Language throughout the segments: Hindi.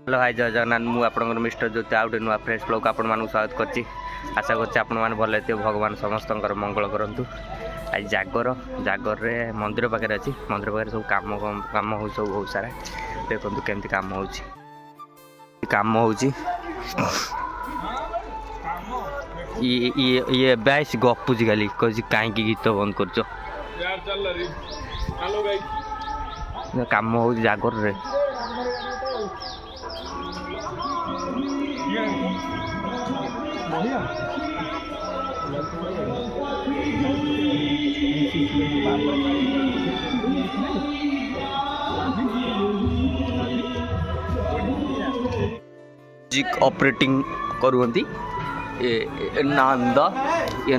हेलो हाय जय जगन्नाथ मुझे आपंकर मिस्टर ज्योति आउटे नुआ फ्रेश ब्लॉग आपण मानक स्वागत करची। आशा करछि आपण माने भल हेते भगवान समस्तंकर मंगल करंतु। आज जागर रे मंदिर पाखे अच्छी मंदिर पाखे सब काम हो सब बहुत सारा देखो केमती काम होची ये बैस गपुची खाली कह कहीं गीत बंद कर काम हो जागर रे जिक ऑपरेटिंग करुवंती नंद ये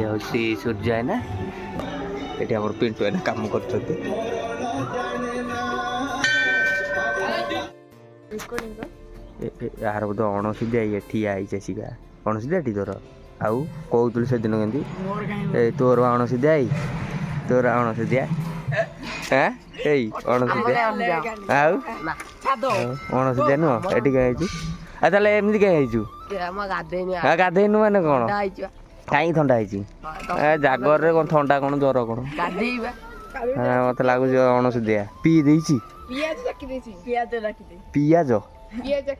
हूँ सूर्य है ना ये आम पिंटू है काम कर यार बोध अणसुदिया ये ठिया आसिका अणसुदिया टी तोर आउ कहतु से दिन के तोर अणसुदिया तोर अणसुदिया अणसुदिया आउ अणसुदिया नुह एटी कहीं ताले एमती कहीं गाधेनु मैंने कौन कहीं थंडा है जागर रे कौन थंडा कौन ज्वर कौन मत लगुच अणसुदिया पी देछि पियाज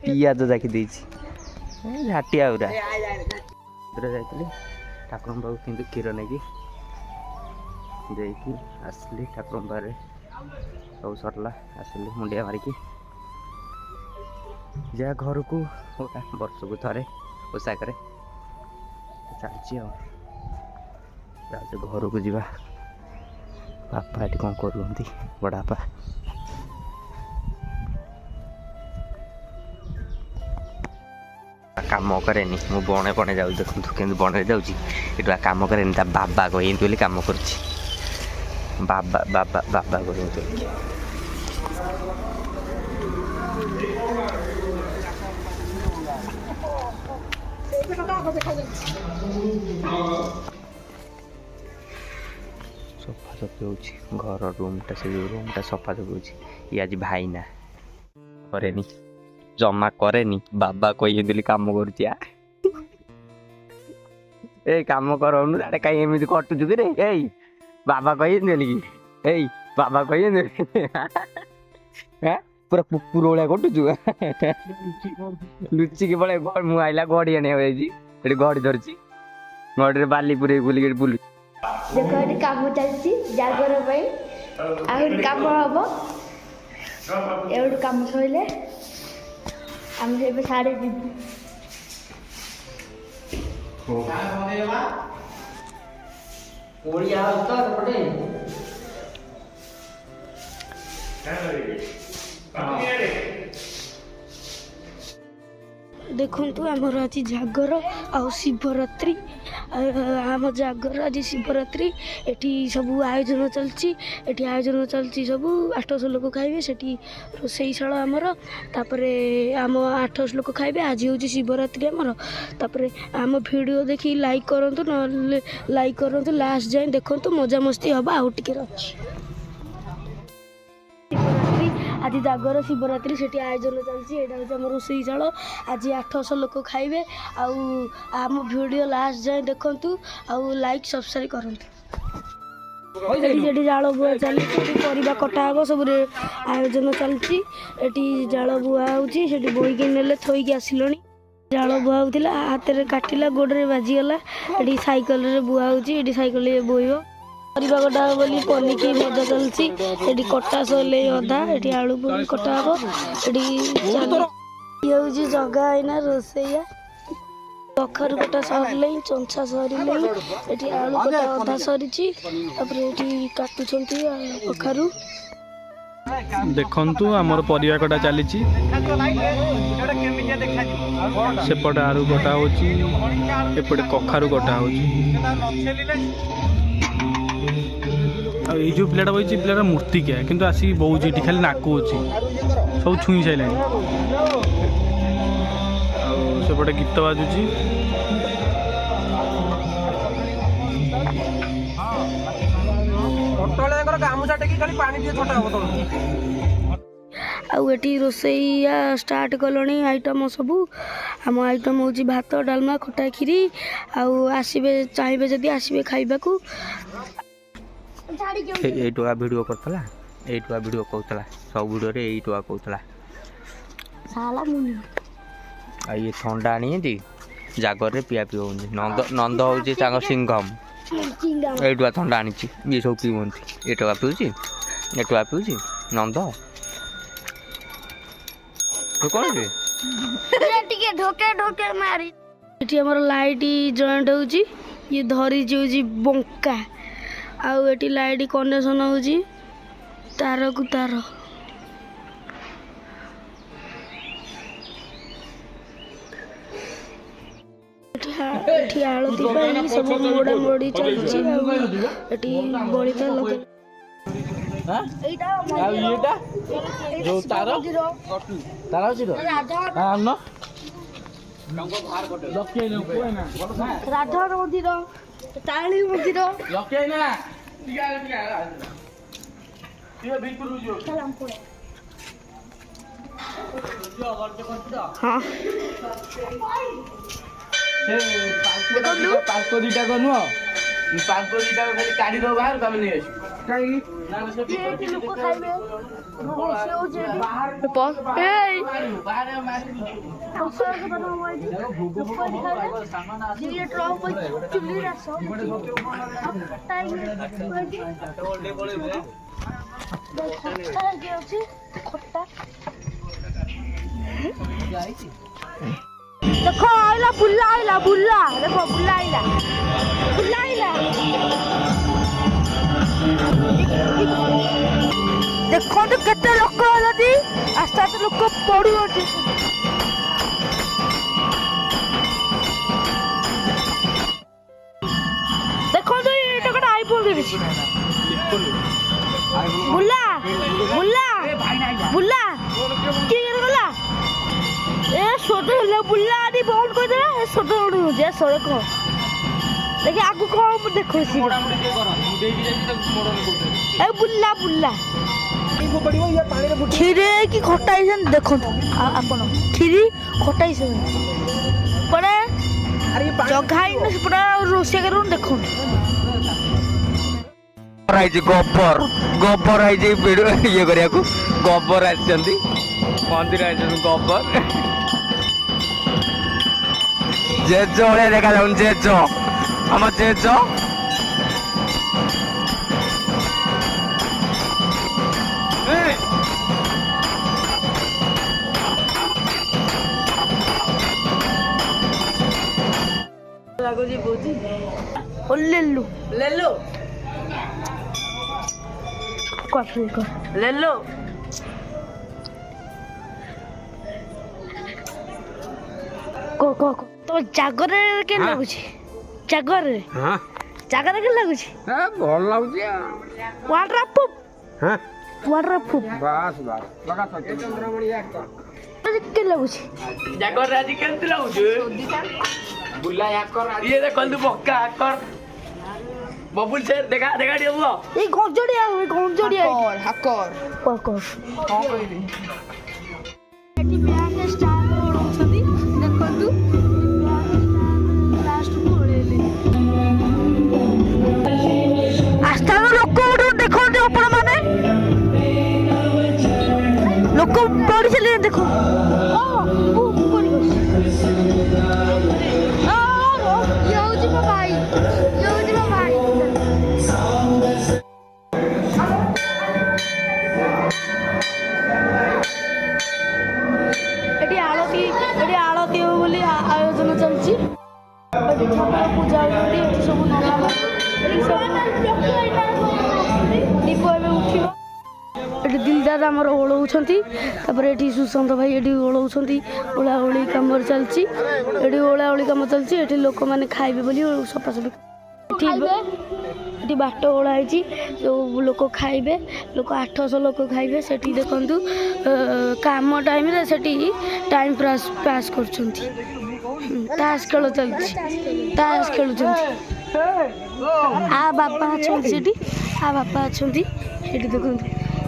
पियाज जाकि देछि झाटिया उरा जाइली ठाकुर पाक कि क्षीर नहीं कि आसली ठाकुर पाखे सब सरला आसली मुंडिया मारिकी जा घर को वर्ष को थे पोशाक चलती घर को जीवा बापा ये कौन कर बड़ापा काम करे मु बणे बणे जाऊँ देखु के बणे जाऊँगी ये कम करे बाबा कहती कम कर बाबा बाबा बाबा कहती सफा सफी हो घर रूमटा से रूमटा सफा सफी हो ये आज भाईना करे जमा करे बाबा कही कम कर कम करनु कहीं एमती कटुचु कि रे बाबा कही कि बाबा कही पूरा कुकुर भाया कटुचु लुचिकी पड़े मुझे आइला गड़ी आने गड़ी धरची गड़ी बाली पूरे बुलिक बुलू देखो ये काम चलती जागर काम हम ये काम सैले आम से साढ़े देखु आमर आज जागर आ शिवरात्रि आम जागर आज शिवरात्रि एटी सब आयोजन चलती आयोजन चलती सब 800 लोक खाइबे सेठी रोषैशाल आमर तापरे आम 800 लोक खाइबे आज हूँ शिवरात्रि आमर तापरे आम वीडियो देखी लाइक करंतु न लाइक करंतु लास्ट जाए देखंतु मजा मस्ती हबा आउ टिके रछि आज जागर शिवरात्रि से आयोजन चलती यहाँ हूँ आम रोषैशाल आज 800 लोक खाइबे आम वीडियो लास्ट जाए देखंतु आउ लाइक सब्सक्राइब करंतु जाल बुआ चली परिवा कटा हे सब आयोजन चलती जाल बुआ होती बोईक ने थोक आसिल जाल बुआ होता हाथ में काटिला गोड़े बाजिगला ये सैकल बुआ होती सैकल बोईब परिवा कटा बोली पनिकी मजा चलती ये कटा सैले अधा ये आलू कटा हे ये हूँ जगह आईना रोसैया कखारू कटा सरले चंचा सरले ये आलू कटा अधा सरी काटुं कखारू देखंतु आमर परिवा कटा चली सेपटे आलू कटा होची एपटे कखारू कटा होची ये जो पिलाटा बही पिलाटा मूर्ति क्या किंतु आसिक बोची खाली नाकु अच्छी सब छुई सारे सेपटे गीत बाजुची ଆଉ ଏଠି ରୋଷେଇ ଷ୍ଟାର୍ଟ କଲଣି ଆଇଟମ୍ ସବୁ। ଆମ ଆଇଟମ୍ ହେଉଛି ଭାତ ଡାଲମା ଖଟା କ୍ଷୀରି। ଆଉ ଆସିବେ ଚାହିଁବେ ଯଦି ଆସିବେ ଖାଇବାକୁ। ଏଇ ଟୁକା ଭିଡ଼ିଓ କରୁଥିଲା, ଏଇ ଟୁକା ଭିଡ଼ିଓ କହୁଥିଲା, ସବୁ ଭିଡ଼ିଓରେ ଏଇ ଟୁକା କହୁଥିଲା। ଆଉ ଇଏ ଥଣ୍ଡା ଆଣିଛନ୍ତି ଜାଗରରେ ପିଆ ପିଇ ହଉନି। ନନ୍ଦ ହେଉଛି ତାଙ୍କ ସିଂଘମ। ଏଇ ଟୁକା ଥଣ୍ଡା ଆଣିଛି, ଇଏ ସବୁ ପିଉଛନ୍ତି। ଏ ଟୁକା ପିଉଛି, ଏ ଟୁକା ପିଉଛି ନନ୍ଦ। ତୁ କ'ଣ ଟିକେ ଢୋକେ ଢୋକେ ମାରି। ଏଠି ଆମର ଲାଇଟ୍ ଜଏଣ୍ଟ ହେଉଛି, ଇଏ ଧରିଛି ହେଉଛି ବଙ୍କା। ଆଉ ଏଠି ଲାଇଟ୍ କନେକ୍ସନ୍ ହେଉଛି ତାରକୁ ତାର। ଏଠି ଆଳତି ପାଇଁ ସବୁ ମୋଡ଼ା ମୋଡ଼ି ଚାଲିଛି। ଆଉ ଏଠି ବଳିତା ଲୋକ ରାଧା ମନ୍ଦିର ତାରିଣୀ ମନ୍ଦିର ହଁ ପାର୍କ ଦିଟାକ ନୁହଁ, ପାର୍କ ଦିଟାକ ଖାଲି କାଢି ଦବ ବାହାରକୁ ଆମେ ନେଇ ଆସିବୁ। ଲୋକ ଖାଇବେ ଦେଖ ଆଇଲା ବୁଲା ଆଇଲା ବୁଲା ଦେଖ ବୁଲା ଆଇଲା ବୁଲା ଆଇଲା ଦେଖନ୍ତୁ କେତେ ଲୋକ ହେଲନ୍ତି ଆସ୍ତେ ଆସ୍ତେ ଲୋକ ପଡୁଛନ୍ତି। ଦେଖନ୍ତୁ ଏଇଟା ଗୋଟେ ଆଇଫୋନ ଧରିଛି ବୁଲା ବୁଲା ବୁଲା କିଏ ଗଲା ଏ ସୋଦ ହେଲା ବୁଲା ଆଦି ବନ୍ଦ କରିଦେଲା ଏ ସୋଦ ଉଡୁଛି ଏ ସୋଦ କଣ ଦେଖି ଆଗକୁ କଣ ଦେଖୁଛି ଏ ବୁଲା ବୁଲା କ୍ଷୀରି କି ଖଟା ହେଇଛନ୍ତି ଦେଖନ୍ତୁ ଆପଣ କ୍ଷୀରି ଖଟା ହେଇଛନ୍ତି ପଟେ ଜଗା ହେଇନି ସେପଟେ ରୋଷେଇ କରୁ ଦେଖନ୍ତୁ ଗୋବର ଗୋବର ହେଇଛି ଭିଡ଼ିଓ ଇଏ କରିବାକୁ ଗୋବର ଆସିଛନ୍ତି ମନ୍ଦିର ଆସିଛନ୍ତି ଗୋବର ଜେଜ ଭଳିଆ ଦେଖାଯାଉନି ଜେଜ ଆମ ଜେଜ ଲେଲୁ ଲେଲୋ ଲେଲୋ ତ ଜାଗରରେ କେମିତି ଲାଗୁଛି ଜାଗରରେ ଜାଗରରେ କେମିତି ଲାଗୁଛି ଭଲ ଲାଗୁଛି ୱାଟର ପ୍ରୁଫ୍ କେମିତି ଲାଗୁଛି ଜାଗରରେ ଆଜି କେମିତି ଲାଗୁଛି ବୁଲା ଇଏ ଦେଖନ୍ତୁ ବକା ଆକର ବବୁଲ ସେ ଦେଖା ଦେଖା ଟିକେ ବୁଅ ଏଇ ଗଞ୍ଜଡିଆ ହାକର କଣ କହିଲି ଏଠି ବ୍ୟାଙ୍କ ଷ୍ଟାଫ ଓଳଉଛନ୍ତି ଦେଖନ୍ତୁ ଲାଷ୍ଟକୁ ଓଳେଇଲେ ଆସ୍ଥାନ ଲୋକ ଦେଖନ୍ତୁ ଆପଣ ମାନେ ଲୋକ ପଡ଼ିଥିଲେ ଦେଖ ଇଏ ହଉଛି ମୋ ଭାଇ ଏଠି ଆଳତି ହବ ବୋଲି ଆୟୋଜନ ଚାଲିଛି ପୂଜା ହଉଛନ୍ତି ଏଠି ସବୁ ଦୀପ ଏବେ ଉଠିବ ଏଠି ଦିଲଦାର ଆମର ଓଳଉଛନ୍ତି ତାପରେ ଏଠି ସୁଶାନ୍ତ ଭାଇ ଏଠି ଓଳଉଛନ୍ତି ଓଳାଓଳି କାମ ଚାଲିଛି ଏଠି ଓଳାଓଳି କାମ ଚାଲିଛି ଏଠି ଲୋକମାନେ ଖାଇବେ ବୋଲି ସଫାସଫି ଏଠି ବାଟ ଓଳା ହେଇଛି ଯେଉଁ ଲୋକ ଖାଇବେ ଲୋକ 800 ଲୋକ ଖାଇବେ ସେଠି ଦେଖନ୍ତୁ କାମ ଟାଇମରେ ସେଠି ଟାଇମ୍ ପାସ୍ କରୁଛନ୍ତି ତାସ ଖେଳ ଚାଲିଛି ତାସ ଖେଳୁଛନ୍ତି ଆ ବାପା ଅଛନ୍ତି ସେଠି ସେଠି ଦେଖନ୍ତୁ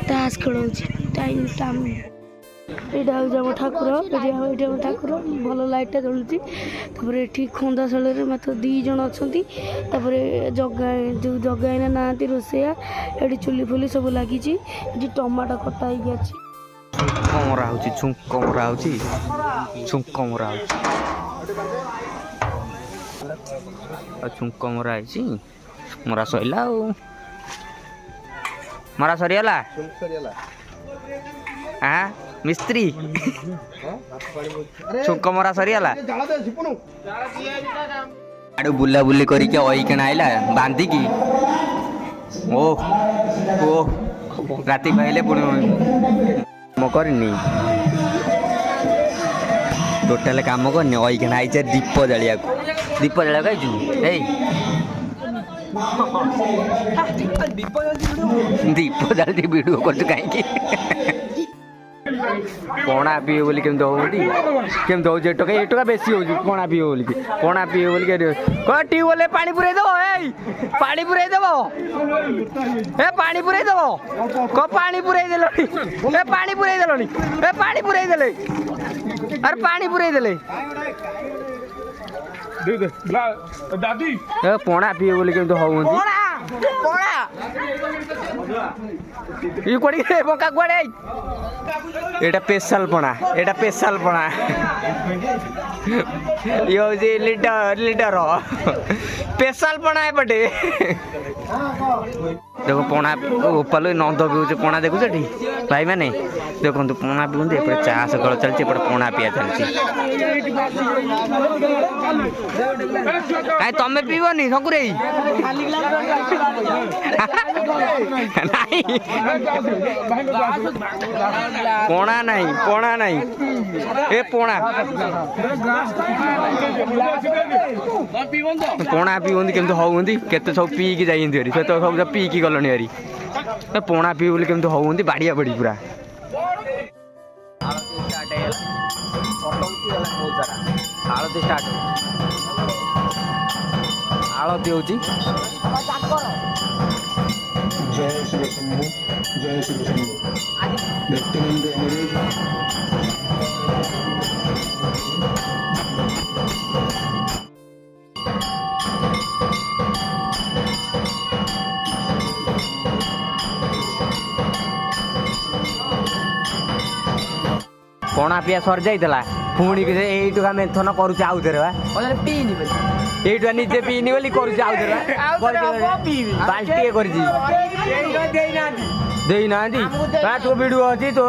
ତାସ ଖେଳ ହେଉଛି ଟାଇମ୍ ଏଇଟା ହେଉଛି ଆମ ଠାକୁର ଏଠି ଆମ ଠାକୁର ଭଲ ଲାଇଟ୍ଟା ଜଳୁଛି। ତାପରେ ଏଠି ଖନ୍ଦାଶାଳରେ ମାତ୍ର 2 ଜଣ ଅଛନ୍ତି। ତାପରେ ଯେଉଁ ଜଗା ଏଇନା ନାହାନ୍ତି ରୋଷେଇଆ। ଏଠି ଚୁଲି ଫୁଲି ସବୁ ଲାଗିଛି। ଏଠି ଟମାଟୋ କଟା ହେଇକି ଅଛି। ଛୁଙ୍କ ମରା ହେଉଛି ଛୁଙ୍କ ମରା ହେଉଛି ଛୁଙ୍କ ମରା ହେଉଛି ଛୁଙ୍କ ମରା ହେଇଛି ମରା ସରିଲା ଆଉ ମରା ସରିଗଲା हाँ मिस्त्री छुक मरा सरीगला आड़ू बुला बुली करके अईकण आइला बांधिकी ओ ओ राति कहले पुणी काम करनी टोटाल काम करनी अईकण आईचे दीप जलिया खाइछु ए दीप जल्दी वीडियो कर कहीं पणा पीए बोली केमती होती केमती हो टका बेसी हो पणा पीए बोली पणा पीए बोली ट्यूबवेल पानी पुराई दब पानी पुराई दब ए पानी पुराई दब क पानी पुराई देल ए पानी पुराई देल ए पानी पुराई देले अरे पानी पुराई देले दादी पणा पीए बोली केमती होती ये कोड़ी बंका कुआड़े एटा स्पेशल पणा एटा स्पेशल पणा ये होजी लीटर स्पेशल पणा एपटे देखो पणा उपाल नंद पीऊे पणा देखु भाई मैंने देखो पणा पीऊँ एपटे चा सकाल चलती एपटे पणा पिया चलती कहीं तुम्हें पीबनी सकुरे पणा नहीं ए पणा पणा पीवती केमती होती केते सब पीकी जाइए से तो सब पीकी गलनी हरी पणा पी बोली केमती होती बाड़िया बड़ी पूरा आलती स्टार्ट आलती होची जय श्री शंभु जय श्री शंभु नित्यानंद अनुरोध पणा पिया सर जाइला पुणी यहीटा मेथन करुचे आउ थे पीनी ये निजे पीनी बोली करुचे आउ थे बाल्टी देना तो वीडियो अच्छी तो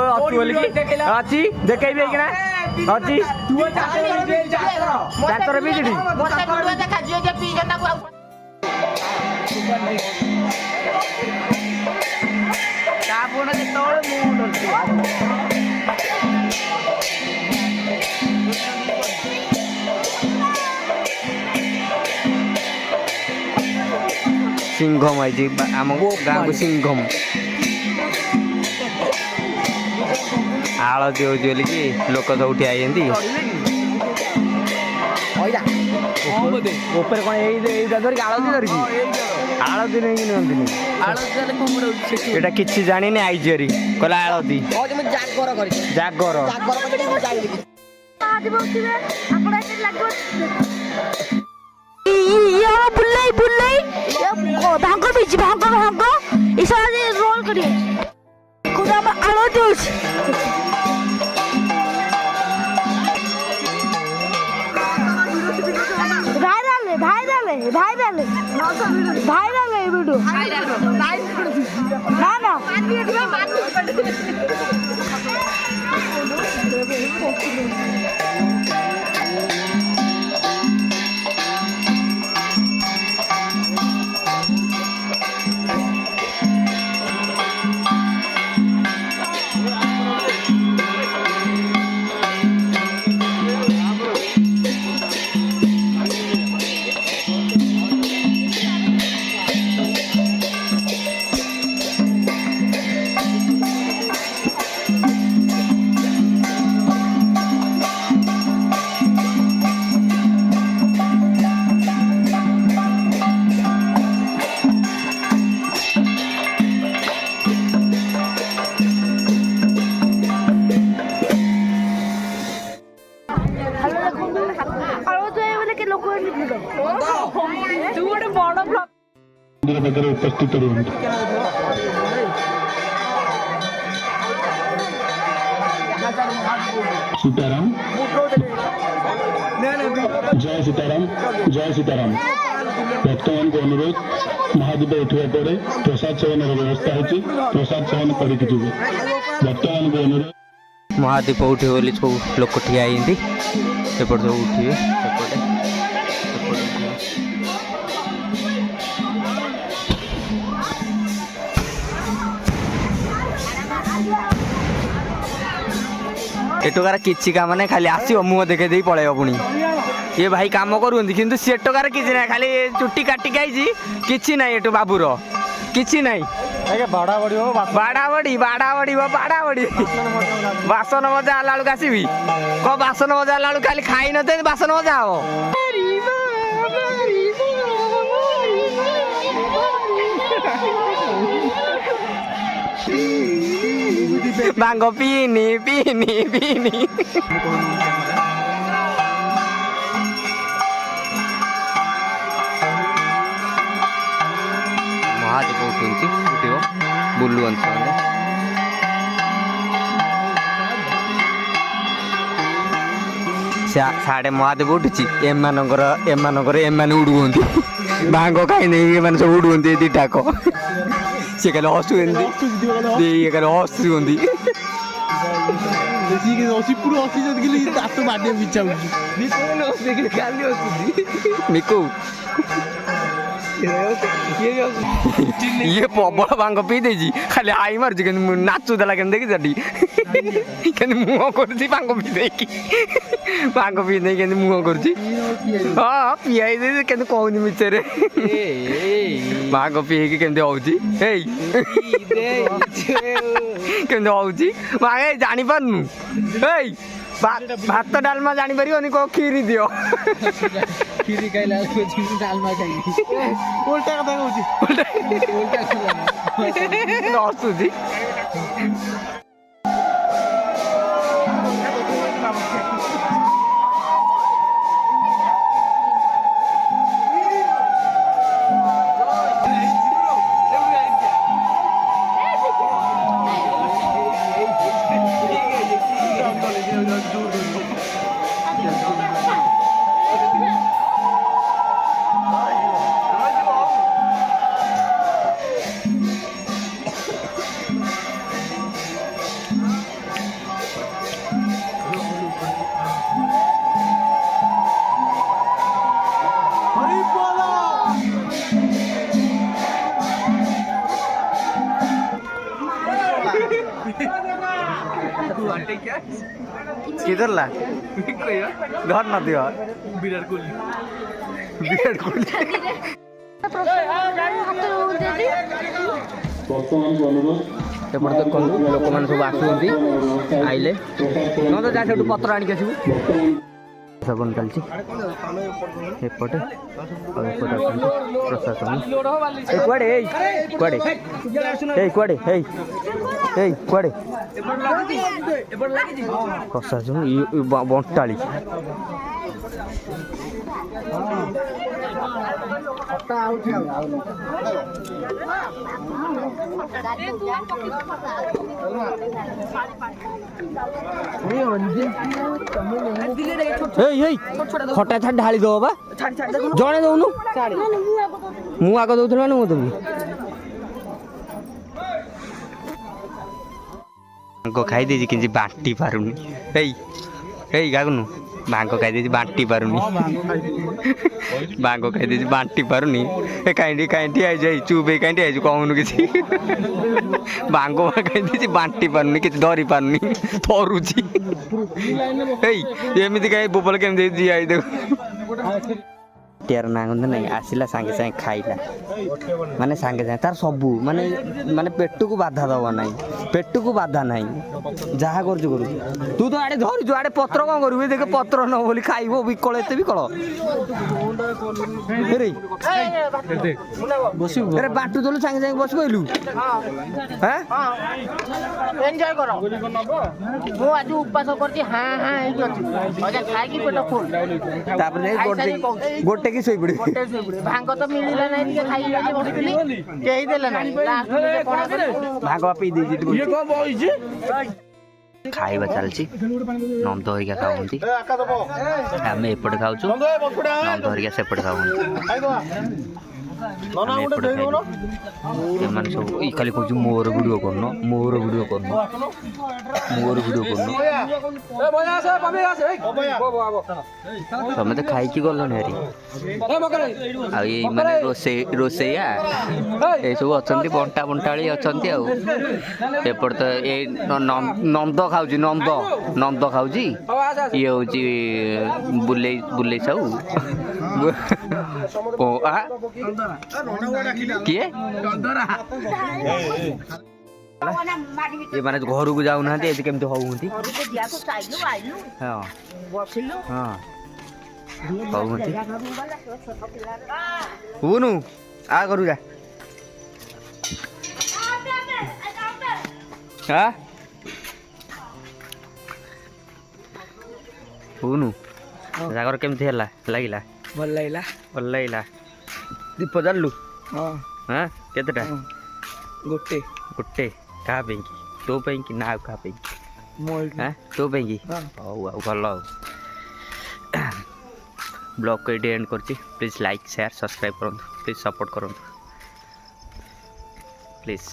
अच्छी देखी अच्छी चार बीजड़ी सिंघम आई आम गाँव को सिंघम आलती हो लोक सब उठी आई ऊपर कौन धरिक आलती धरिकी आलती नहीं एटा किसी जानी आई कहला आलती जागर भांग बीच भांग इशारा रोल करिए खुदा में आलती हो भाइरल है वीडियो ना मंदिर पाखे उपस्थित रुहतु सीताराम जय सीताराम जय सीताराम भक्त मान को अनुरोध महादीप उठा पर प्रसाद सेवन व्यवस्था होती प्रसाद सेवन करके जीवे भक्त मान को अनुरोध महादीप उठे बोली सब लोक ठिया सेपट सब उठिए सेपटे एटोकार किसी काम ना खाली आसो मुह देखे दे पलैब पुणी ये भाई काम करूँ कि सी टोकार किसी ना खाली चुट्टी काटिक आई कि ना एटू बाबूर कि ना बाड़ा बड़ी बासन मजा आला बेलू आसबि कौ बासन मजा आला बेलू खाली खाई न बासन मजा हम भांग पीनी पीनी पीनी महादीप उठो बुलू अंचल साढ़े महादीप उठुची एम उड़ुंती भांग खाई सब उड़ुंती दीटाक सी कल हसुँच हसुँच मिकु ये प्रबल भांग पी दे खाली आई मार्च नाचु देला के देखी के मुह कर भांग पी दे भांग पी दे मुह कर हाँ पियाई दे के कहूनी मिचरे भांग पी केमती होती मांगे जानी पारनु भात डालमा जानी पारिबनी को खीरी दियो खीरी खाइला डालमा खाइ उल्टा कथा कहूची उल्टा हसुची किधर ला धर न दियो विराट कोहली एपटे देखो लोक मैंने सब आसुँच आइले न तो जा पत्र आणिक आसबू सेवन चलती एपटे प्रशासन कुआड़े कुआड़े कुआड़े प्रशासन बंटाली खटा छाड़ ढाली दो बा जड़े दौनु मु आग दौଥିଲି ମାନେ ମୁଁ ଦେବି भांग खाई देछि कि बांटी पारुनी एई गागनु भांग खाई देछि बांटी पारुनी भांग खाई देछि बांटी पारुनी ए काइंडी आई जाई चुबे काइंडी आई कहूनु किछि भांग खाई देछि बांटी पारुनी किछि धरी पारुनी थरुछि एमिति काई बोबल केम दे आई देखो टेर नांगंद नहीं आसिला सांगे सांगे खाइला माने सांगे सांगे तार सबू माने माने पेट को बाधा दवा नहीं पेट को बाधा नहीं जहा कर करू तू तो आड़े धरि जो आड़े पत्र कोन करू देख पत्र न बोली खाइबो बिकळ एते बिकळ रे बसु अरे बाटू दलु सांगे सांगे बस कइलु हां एन्जॉय करो मो आज उपवास करती हां हां एई अछि अजा खाइ की पेट फुल तापर गोटे ଖାଇକି ଶୋଇପଡେ। ଭାଙ୍ଗ ତ ମିଳିଲା ନାହିଁ ଟିକେ ଖାଇଲି ବୋଲି ବସିଥିଲି କେହି ଦେଲେ ନାହିଁ ଭାଗ ପିଇ ଦେଇଛି ଖାଇବା ଚାଲିଛି ନନ୍ଦ ହରିକା ଖାଉଛନ୍ତି ଆମେ ଏପଟେ ଖାଉଛୁ ନନ୍ଦ ହରିକା ସେପଟେ ଖାଉଛନ୍ତି ଏମାନେ ସବୁ ଏଇ ଖାଲି କହୁଛୁ ମୋର ଭିଡ଼ିଓ କରୁନ ମୋର ଭିଡ଼ିଓ କରୁନ ମୋର ଭିଡ଼ିଓ କରୁନ ତମେ ତ ଖାଇକି ଗଲଣି ହେରି ଆଉ ଏଇ ମାନେ ରୋଷେଇଆ ଏସବୁ ଅଛନ୍ତି ବଣ୍ଟା ବଣ୍ଟାଳି ଅଛନ୍ତି ଆଉ ଏପଟେ ତ ଏଇ ନନ୍ଦ ଖାଉଛି ନନ୍ଦ ଖାଉଛି ଇଏ ହଉଛି ବୁଲେଇ ସାହୁ କିଏ ଏମାନେ ଘରକୁ ଯାଉନାହାନ୍ତି ଏଠି କେମିତି ହଉଛନ୍ତି ହଉଛନ୍ତି ହୁନୁ ଆ ଘରୁ ଯା ହୁନୁ ଜାଗର କେମିତି ହେଲା ଲାଗିଲା ଭଲ ଲାଗିଲା ଭଲ ଲାଗିଲା ଦୀପ ଜାଣିଲୁ ହଁ କେତେଟା ଗୋଟେ ଗୋଟେ କାହା ପାଇଁ କି ତୋ ପାଇଁ କି ନା ଆଉ କାହା ପାଇଁ କି ତୋ ପାଇଁ କି ହଉ ଆଉ ଭଲ ଆଉ ବ୍ଲଗ୍କୁ ଏଇଠି ଏଣ୍ଡ କରୁଛି ପ୍ଲିଜ୍ ଲାଇକ୍ ସେୟାର ସବସ୍କ୍ରାଇବ୍ କରନ୍ତୁ ପ୍ଲିଜ୍ ସପୋର୍ଟ କରନ୍ତୁ ପ୍ଲିଜ୍